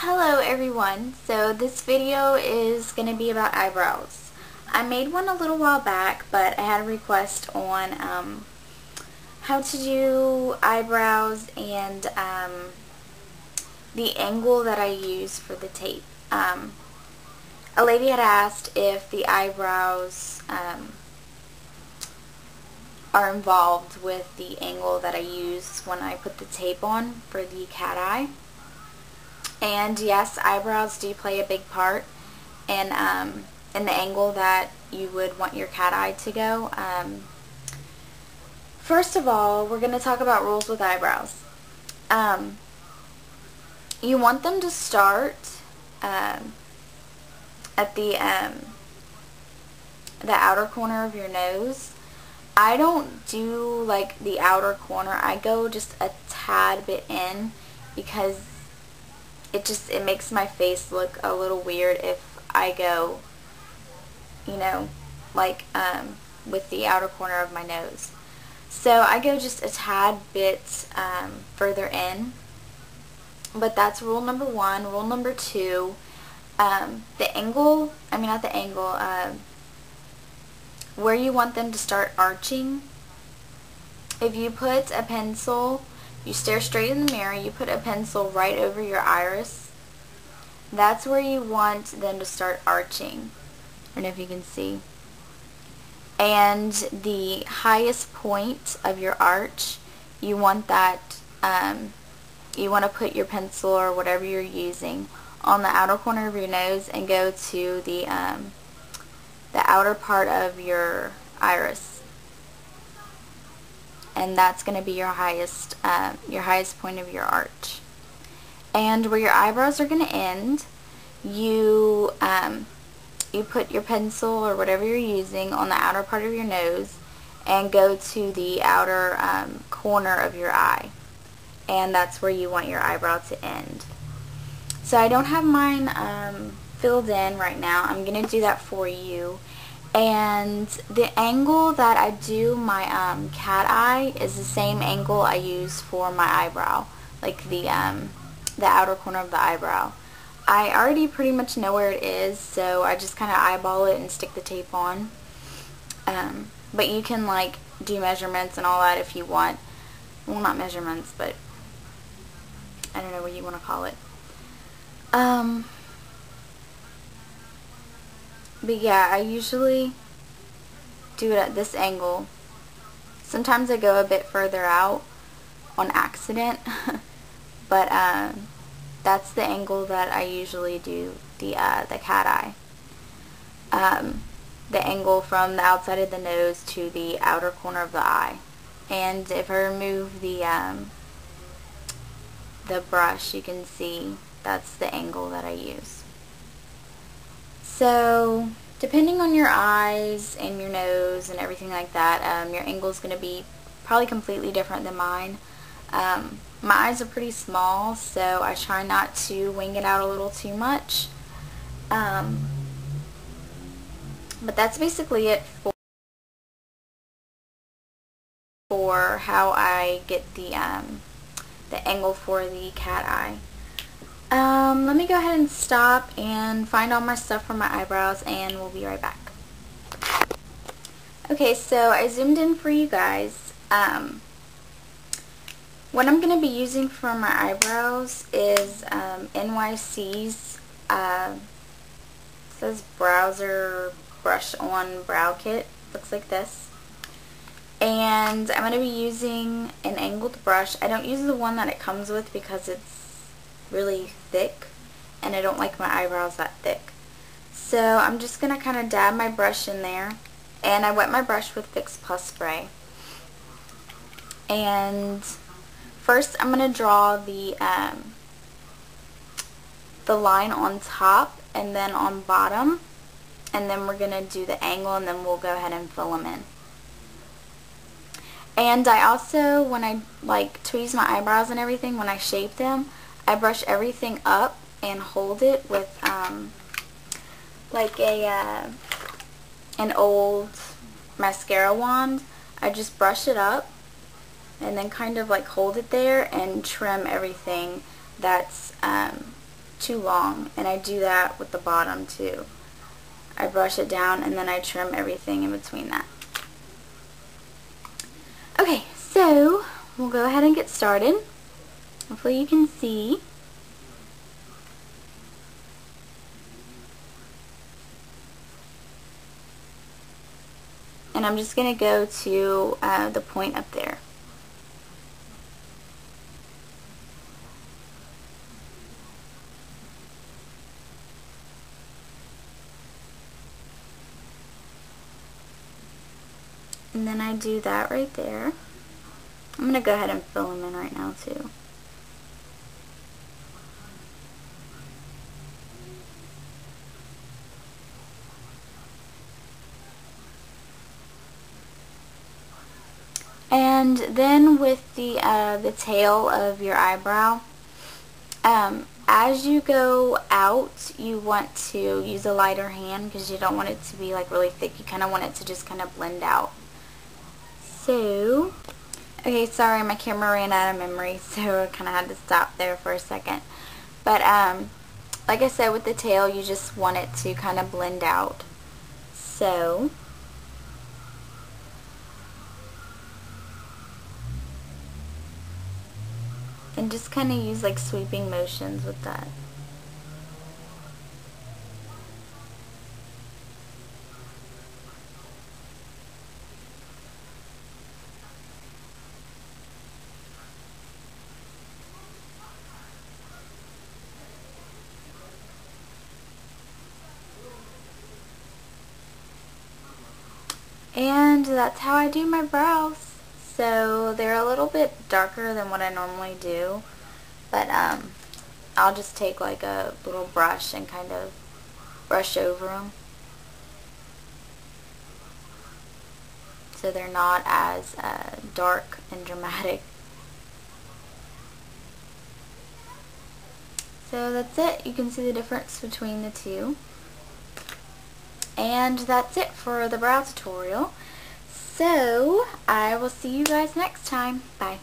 Hello everyone, so this video is going to be about eyebrows. I made one a little while back, but I had a request on how to do eyebrows and the angle that I use for the tape. A lady had asked if the eyebrows are involved with the angle that I use when I put the tape on for the cat eye. And yes, eyebrows do play a big part in the angle that you would want your cat eye to go. First of all, we're going to talk about rules with eyebrows. You want them to start at the outer corner of your nose. I don't do like the outer corner. I go just a tad bit in because it makes my face look a little weird if I go, you know, like with the outer corner of my nose. So I go just a tad bit further in, but that's rule number one. Rule number two, the angle, not the angle, where you want them to start arching. If you put a pencil, you stare straight in the mirror, you put a pencil right over your iris, that's where you want them to start arching. I don't know if you can see. And the highest point of your arch, you want that, you want to put your pencil or whatever you're using on the outer corner of your nose and go to the outer part of your iris. And that's going to be your highest point of your arch. And where your eyebrows are going to end, you put your pencil or whatever you're using on the outer part of your nose and go to the outer corner of your eye. And that's where you want your eyebrow to end. So I don't have mine filled in right now. I'm going to do that for you. And the angle that I do my cat eye is the same angle I use for my eyebrow, like the outer corner of the eyebrow. I already pretty much know where it is, so I just kind of eyeball it and stick the tape on. But you can like do measurements and all that if you want. Well, not measurements, but I don't know what you want to call it. But yeah, I usually do it at this angle. Sometimes I go a bit further out on accident, but that's the angle that I usually do the cat eye. The angle from the outside of the nose to the outer corner of the eye. And if I remove the brush, you can see that's the angle that I use. So, depending on your eyes and your nose and everything like that, your angle is going to be probably completely different than mine. My eyes are pretty small, so I try not to wing it out a little too much. But that's basically it for how I get the angle for the cat eye. Let me go ahead and stop and find all my stuff for my eyebrows, and we'll be right back. Okay, so I zoomed in for you guys. What I'm going to be using for my eyebrows is NYC's, it says Browser Brush On Brow Kit. Looks like this. And I'm going to be using an angled brush. I don't use the one that it comes with because it's really thick and I don't like my eyebrows that thick. So I'm just going to kind of dab my brush in there, and I wet my brush with Fix Plus spray. And first I'm going to draw the line on top and then on bottom, and then we're going to do the angle, and then we'll go ahead and fill them in. And I also, when I like tweeze my eyebrows and everything, when I shape them, I brush everything up and hold it with like an old mascara wand. I just brush it up and then kind of like hold it there and trim everything that's too long, and I do that with the bottom too. I brush it down and then I trim everything in between that. Okay, so we'll go ahead and get started. Hopefully you can see. And I'm just going to go to the point up there. And then I do that right there. I'm going to go ahead and fill them in right now too. And then with the tail of your eyebrow, as you go out, you want to use a lighter hand because you don't want it to be like really thick. You kind of want it to just kind of blend out. So, okay, sorry, my camera ran out of memory, so I kind of had to stop there for a second. But, like I said, with the tail, you just want it to kind of blend out. So, and just kind of use like sweeping motions with that. And that's how I do my brows. So they're a little bit darker than what I normally do, but I'll just take like a little brush and kind of brush over them so they're not as dark and dramatic. So that's it. You can see the difference between the two. And that's it for the brow tutorial. So I will see you guys next time. Bye.